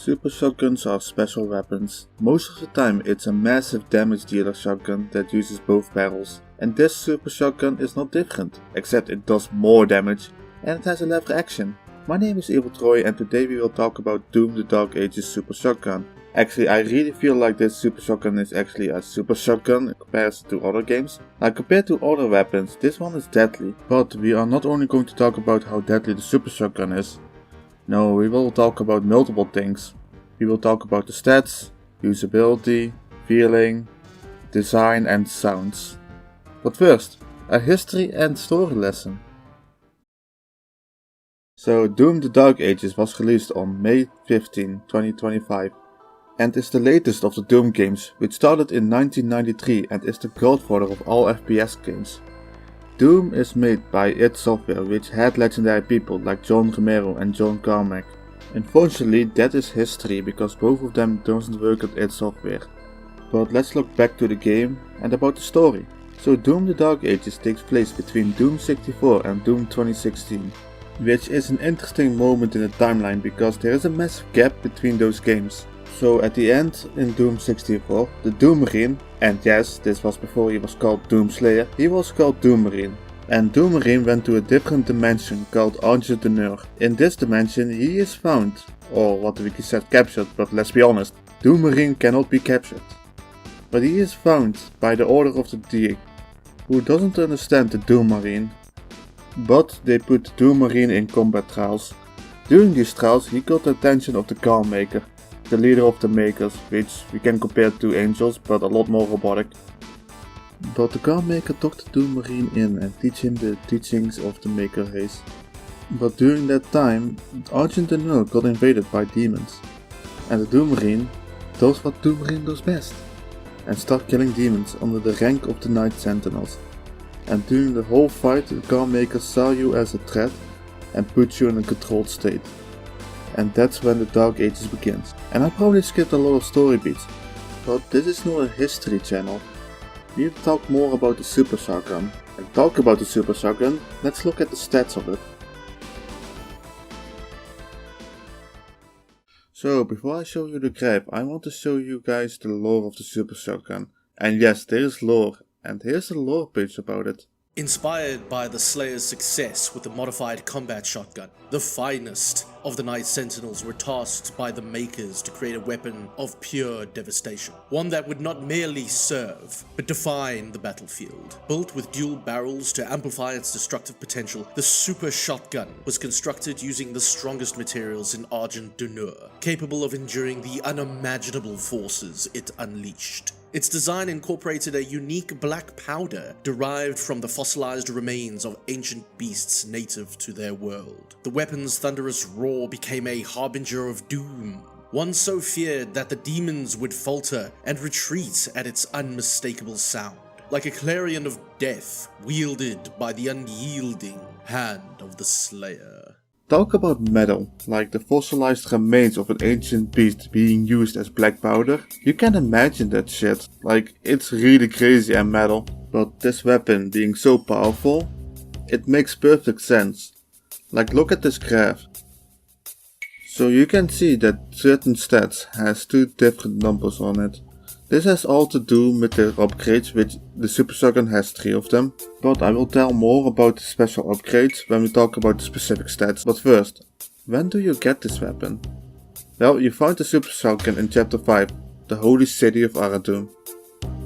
Super shotguns are special weapons. Most of the time it's a massive damage dealer shotgun that uses both barrels. And this super shotgun is not different, except it does more damage and it has a lever action. My name is Evil Troy and today we will talk about Doom the Dark Ages super shotgun. Actually, I really feel like this super shotgun is actually a super shotgun in comparison to other games. Like compared to other weapons, this one is deadly. But we are not only going to talk about how deadly the super shotgun is. No, we will talk about multiple things. We will talk about the stats, usability, feeling, design and sounds. But first, a history and story lesson. So Doom the Dark Ages was released on May 15, 2025 and is the latest of the Doom games, which started in 1993 and is the godfather of all FPS games. Doom is made by id Software, which had legendary people like John Romero and John Carmack. Unfortunately, that is history because both of them doesn't work at id Software. But let's look back to the game and about the story. So Doom the Dark Ages takes place between Doom 64 and Doom 2016, which is an interesting moment in the timeline because there is a massive gap between those games. So at the end in Doom 64, the Doom Marine, and yes, this was before he was called Doom Slayer, he was called Doom Marine. And Doom Marine went to a different dimension called Argent de Nur. In this dimension he is found, or what the wiki said captured, but let's be honest, Doom Marine cannot be captured. But he is found by the Order of the DA, who doesn't understand the Doom Marine, but they put Doom Marine in combat trials. During these trials he got the attention of the Car Maker, the leader of the Makers, which we can compare to Angels but a lot more robotic. But the Car Maker took the Doom Marine in and teach him the teachings of the Maker race. But during that time, Argent de Nur got invaded by demons. And the Doom Marine does what Doom Marine does best, and start killing demons under the rank of the Night Sentinels. And during the whole fight the Car Maker saw you as a threat and put you in a controlled state. And that's when the Dark Ages begins. And I probably skipped a lot of story beats, but this is not a history channel. We will talk more about the super shotgun. And talk about the super shotgun, let's look at the stats of it. So before I show you the graph, I want to show you guys the lore of the super shotgun. And yes, there is lore, and here's the lore page about it. Inspired by the Slayer's success with the modified combat shotgun, the finest of the Night Sentinels were tasked by the Makers to create a weapon of pure devastation. One that would not merely serve, but define the battlefield. Built with dual barrels to amplify its destructive potential, the super shotgun was constructed using the strongest materials in Argent de Nur, capable of enduring the unimaginable forces it unleashed. Its design incorporated a unique black powder derived from the fossilized remains of ancient beasts native to their world. The weapon's thunderous roar became a harbinger of doom, one so feared that the demons would falter and retreat at its unmistakable sound, like a clarion of death wielded by the unyielding hand of the Slayer. Talk about metal, like the fossilized remains of an ancient beast being used as black powder. You can imagine that shit, like it's really crazy and metal. But this weapon being so powerful, it makes perfect sense. Like look at this graph. So you can see that certain stats has two different numbers on it. This has all to do with the upgrades, which the super shotgun has 3 of them. But I will tell more about the special upgrades when we talk about the specific stats. But first, when do you get this weapon? Well, you find the super shotgun in chapter 5, the holy city of Aradun.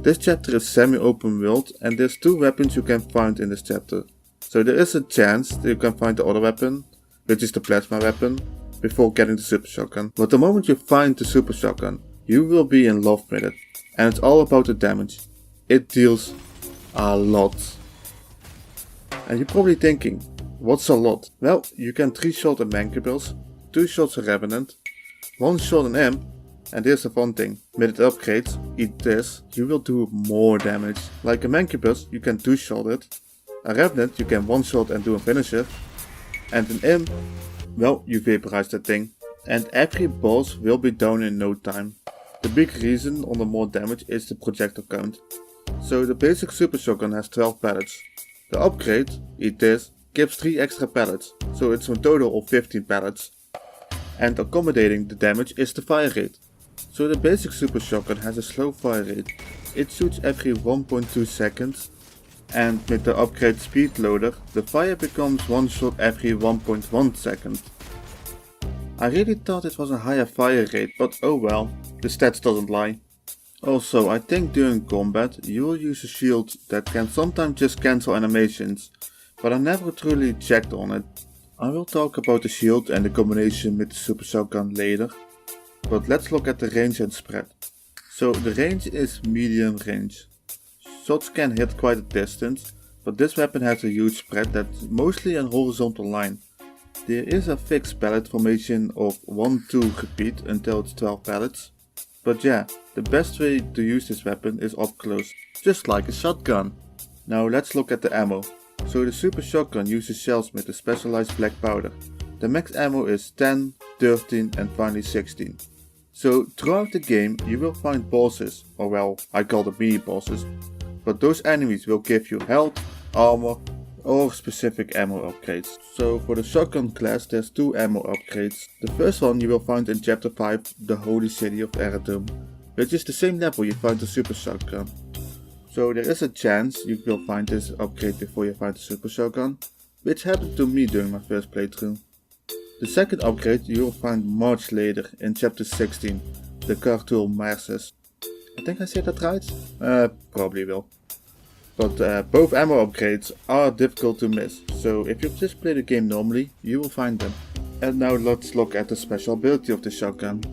This chapter is semi-open world and there's 2 weapons you can find in this chapter. So there is a chance that you can find the other weapon, which is the plasma weapon, before getting the super shotgun. But the moment you find the super shotgun, you will be in love with it. And it's all about the damage. It deals a lot. And you're probably thinking, what's a lot? Well, you can 3-shot a Mandibles, 2 shots a Revenant, 1 shot an Imp, and here's the fun thing, with it upgrades, eat this, you will do more damage. Like a Mandibles, you can 2-shot it, a Revenant you can 1-shot and do a finisher, and an Imp, well, you vaporize that thing. And every boss will be down in no time. The big reason on the more damage is the projectile count. So the basic super shotgun has 12 pellets. The upgrade, eat this, gives 3 extra pellets, so it's a total of 15 pellets. and accommodating the damage is the fire rate. So the basic super shotgun has a slow fire rate. It shoots every 1.2 seconds, and with the upgrade speed loader, the fire becomes one shot every 1.1 second. I really thought it was a higher fire rate, but oh well, the stats doesn't lie. Also, I think during combat you will use a shield that can sometimes just cancel animations, but I never truly checked on it. I will talk about the shield and the combination with the super shotgun later, but let's look at the range and spread. So the range is medium range. Shots can hit quite a distance, but this weapon has a huge spread that's mostly a horizontal line. There is a fixed pellet formation of 1-2 repeat until it's 12 pellets. But yeah, the best way to use this weapon is up close, just like a shotgun. Now let's look at the ammo. So the super shotgun uses shells with a specialized black powder. The max ammo is 10, 13 and finally 16. So throughout the game you will find bosses, or well, I call them mini bosses, but those enemies will give you health, armor or specific ammo upgrades. So for the shotgun class there's two ammo upgrades. The first one you will find in chapter 5, the holy city of Eredum, which is the same level you find the super shotgun. So there is a chance you will find this upgrade before you find the super shotgun, which happened to me during my first playthrough. The second upgrade you will find much later in chapter 16, the Cartool Marses. I think I said that right? Probably will. But both ammo upgrades are difficult to miss, so if you just play the game normally, you will find them. And now let's look at the special ability of the shotgun.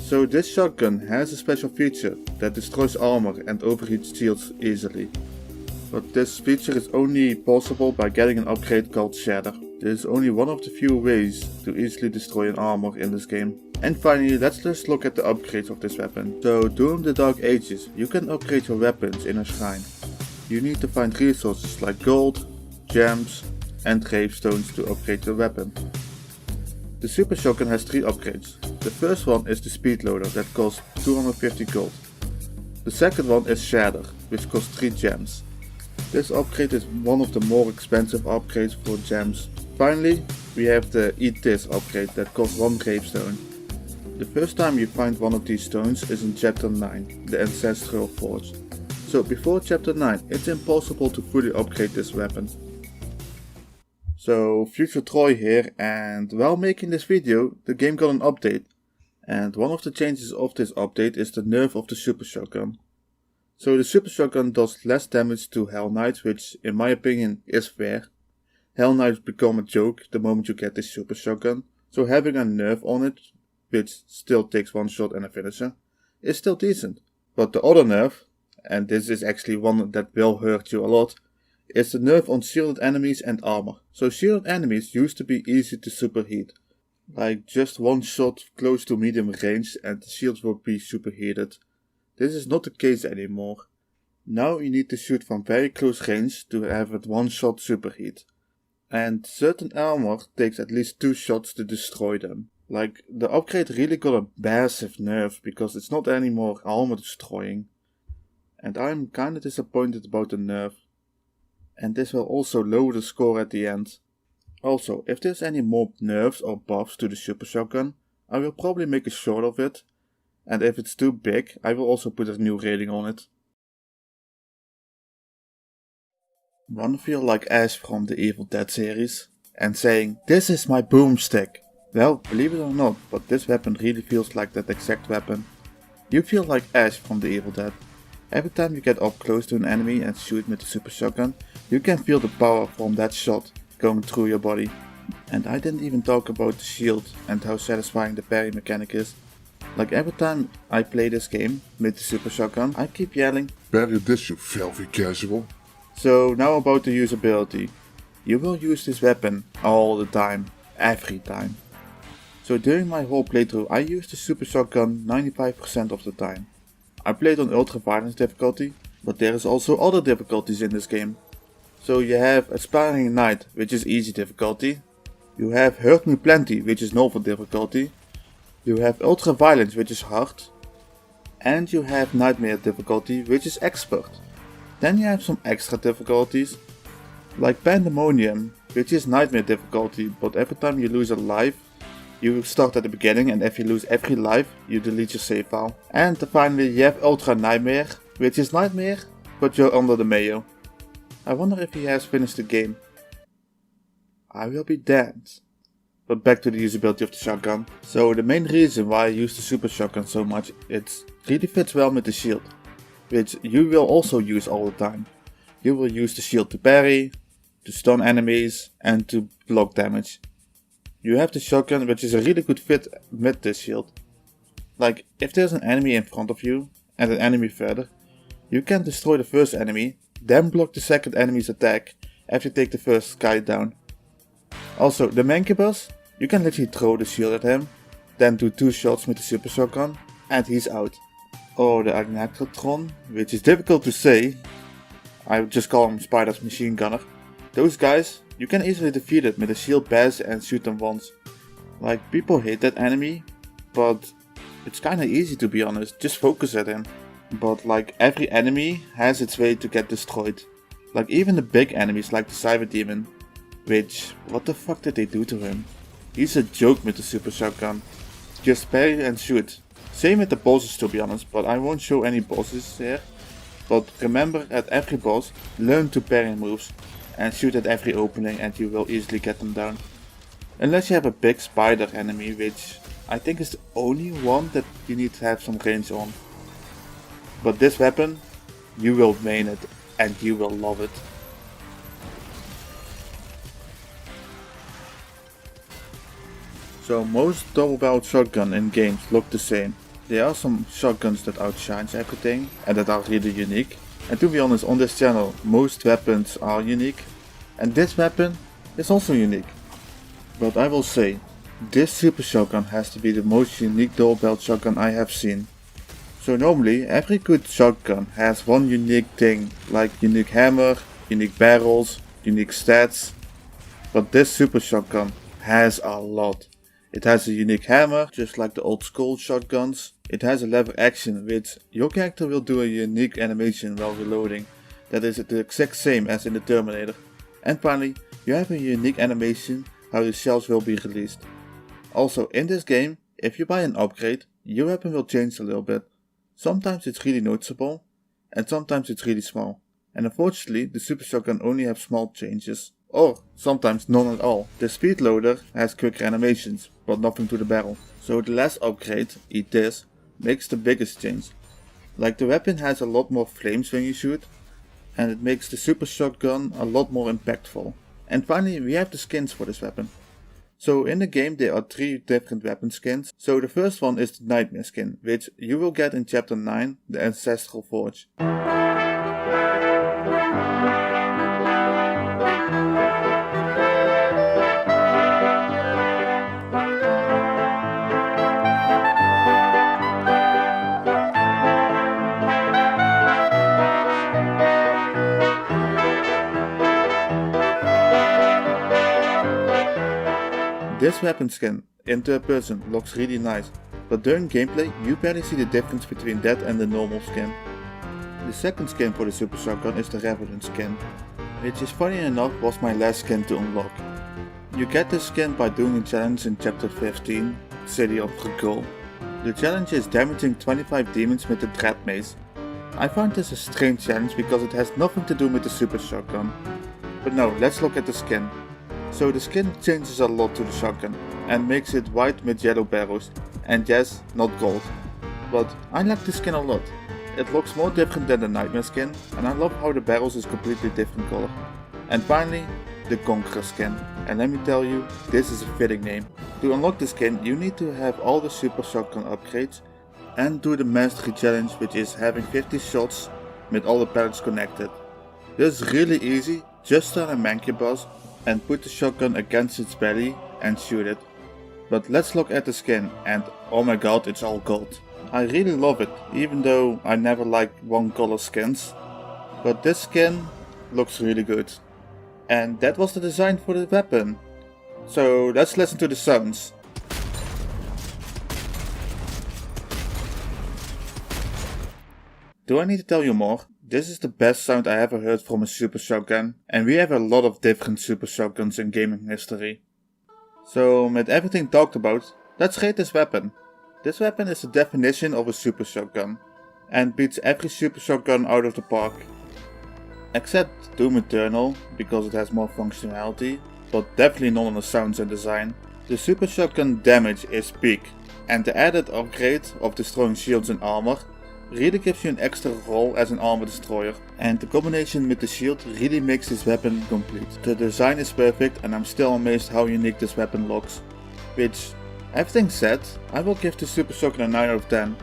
So this shotgun has a special feature that destroys armor and overheats shields easily. But this feature is only possible by getting an upgrade called Shatter. This is only one of the few ways to easily destroy an armor in this game. And finally, let's just look at the upgrades of this weapon. So during the Dark Ages, you can upgrade your weapons in a shrine. You need to find resources like gold, gems and gravestones to upgrade your weapon. The super shotgun has 3 upgrades. The first one is the speed loader that costs 250 gold. The second one is Shatter, which costs 3 gems. This upgrade is one of the more expensive upgrades for gems. Finally, we have the Eat This upgrade that costs 1 gravestone. The first time you find one of these stones is in chapter 9, the Ancestral Forge. So before chapter 9 it's impossible to fully upgrade this weapon. So Future Troy here, and while making this video the game got an update. And one of the changes of this update is the nerf of the super shotgun. So the super shotgun does less damage to Hell Knights, which in my opinion is fair. Hell Knights become a joke the moment you get this super shotgun, so having a nerf on it, which still takes one shot and a finisher, is still decent. But the other nerf, and this is actually one that will hurt you a lot, is the nerf on shielded enemies and armor. So shielded enemies used to be easy to superheat. Like just one shot close to medium range and the shields will be superheated. This is not the case anymore. Now you need to shoot from very close range to have it one shot superheat. And certain armor takes at least 2 shots to destroy them. Like the upgrade really got a massive nerf because it's not anymore armor destroying. And I'm kinda disappointed about the nerf. And this will also lower the score at the end. Also, if there's any more nerfs or buffs to the super shotgun, I will probably make a short of it. And if it's too big, I will also put a new rating on it. Wanna feel like Ash from the Evil Dead series? And saying, "This is my boomstick." Well, believe it or not, but this weapon really feels like that exact weapon. You feel like Ash from the Evil Dead. Every time you get up close to an enemy and shoot with the super shotgun, you can feel the power from that shot going through your body. And I didn't even talk about the shield and how satisfying the parry mechanic is. Like every time I play this game with the super shotgun, I keep yelling, "Parry this, you filthy casual." So now about the usability. You will use this weapon all the time, every time. So during my whole playthrough I used the super shotgun 95% of the time. I played on ultra violence difficulty, but there is also other difficulties in this game. So you have Aspiring Knight, which is easy difficulty. You have Hurt Me Plenty, which is normal difficulty. You have Ultra Violence, which is hard. And you have Nightmare difficulty, which is expert. Then you have some extra difficulties, like Pandemonium, which is Nightmare difficulty, but every time you lose a life, You start at the beginning, and if you lose every life, you delete your save file. And finally you have Ultra Nightmare, which is Nightmare, but you're under the mayo. I wonder if he has finished the game. I will be damned. But back to the usability of the shotgun. So the main reason why I use the super shotgun so much, it really fits well with the shield, which you will also use all the time. You will use the shield to parry, to stun enemies, and to block damage. You have the shotgun, which is a really good fit with this shield. Like, if there's an enemy in front of you, and an enemy further, you can destroy the first enemy, then block the second enemy's attack after you take the first guy down. Also, the Mancubus, you can literally throw the shield at him, then do 2 shots with the super shotgun, and he's out. Or the Agnatron, which is difficult to say. I would just call him Spider's machine gunner. Those guys, you can easily defeat it with a shield bash and shoot them once. Like, people hate that enemy, but it's kinda easy to be honest, just focus at him. But like, every enemy has its way to get destroyed. Like, even the big enemies like the Cyber Demon, which, what the fuck did they do to him? He's a joke with the super shotgun. Just parry and shoot. Same with the bosses to be honest, but I won't show any bosses here. But remember, at every boss, learn to parry moves and shoot at every opening and you will easily get them down. Unless you have a big spider enemy, which I think is the only one that you need to have some range on. But this weapon, you will main it and you will love it. So most double barrel shotgun in games look the same. There are some shotguns that outshines everything and that are really unique. And to be honest, on this channel most weapons are unique. And this weapon is also unique. But I will say, this super shotgun has to be the most unique double barrel shotgun I have seen. So normally every good shotgun has one unique thing, like unique hammer, unique barrels, unique stats. But this super shotgun has a lot. It has a unique hammer, just like the old school shotguns. It has a lever action, which your character will do a unique animation while reloading. That is the exact same as in the Terminator. And finally, you have a unique animation how the shells will be released. Also in this game, if you buy an upgrade, your weapon will change a little bit. Sometimes it's really noticeable, and sometimes it's really small. And unfortunately, the super shotgun only have small changes. Or sometimes none at all. The speed loader has quicker animations, but nothing to the barrel. So the last upgrade, eat this, makes the biggest change. Like, the weapon has a lot more flames when you shoot, and it makes the super shotgun a lot more impactful. And finally we have the skins for this weapon. So in the game there are 3 different weapon skins. So the first one is the Nightmare skin, which you will get in chapter 9, the Ancestral Forge. This weapon skin in third person looks really nice, but during gameplay you barely see the difference between that and the normal skin. The second skin for the super shotgun is the Revenant skin, which is funny enough was my last skin to unlock. You get this skin by doing a challenge in chapter 15, City of Regal. The challenge is damaging 25 demons with the Dread Mace. I find this a strange challenge because it has nothing to do with the super shotgun. But now let's look at the skin. So the skin changes a lot to the shotgun and makes it white with yellow barrels, and yes, not gold. But I like the skin a lot. It looks more different than the Nightmare skin, and I love how the barrels is completely different color. And finally, the Conqueror skin. And let me tell you, this is a fitting name. To unlock the skin you need to have all the super shotgun upgrades and do the mastery challenge, which is having 50 shots with all the pellets connected. This is really easy, just start a Mancubus and put the shotgun against its belly and shoot it. But let's look at the skin, and oh my god, it's all gold. I really love it, even though I never liked one color skins. But this skin looks really good. And that was the design for the weapon. So let's listen to the sounds. Do I need to tell you more? This is the best sound I ever heard from a super shotgun, and we have a lot of different super shotguns in gaming history. So with everything talked about, let's rate this weapon. This weapon is the definition of a super shotgun and beats every super shotgun out of the park. Except Doom Eternal, because it has more functionality, but definitely not on the sounds and design. The super shotgun damage is peak, and the added upgrade of destroying shields and armor really gives you an extra role as an armor destroyer, and the combination with the shield really makes this weapon complete. The design is perfect and I'm still amazed how unique this weapon looks. Which, everything said, I will give the super shotgun a 9 out of 10.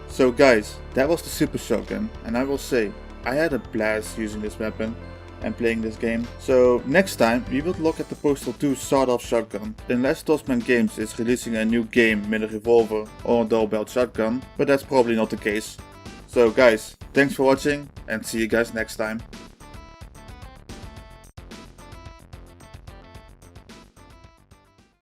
So guys, that was the super shotgun, and I will say, I had a blast using this weapon and playing this game. So next time we will look at the Postal 2 sawed-off shotgun. Unless Tosman Games is releasing a new game with a revolver or a double-barreled shotgun, but that's probably not the case. So guys, thanks for watching and see you guys next time.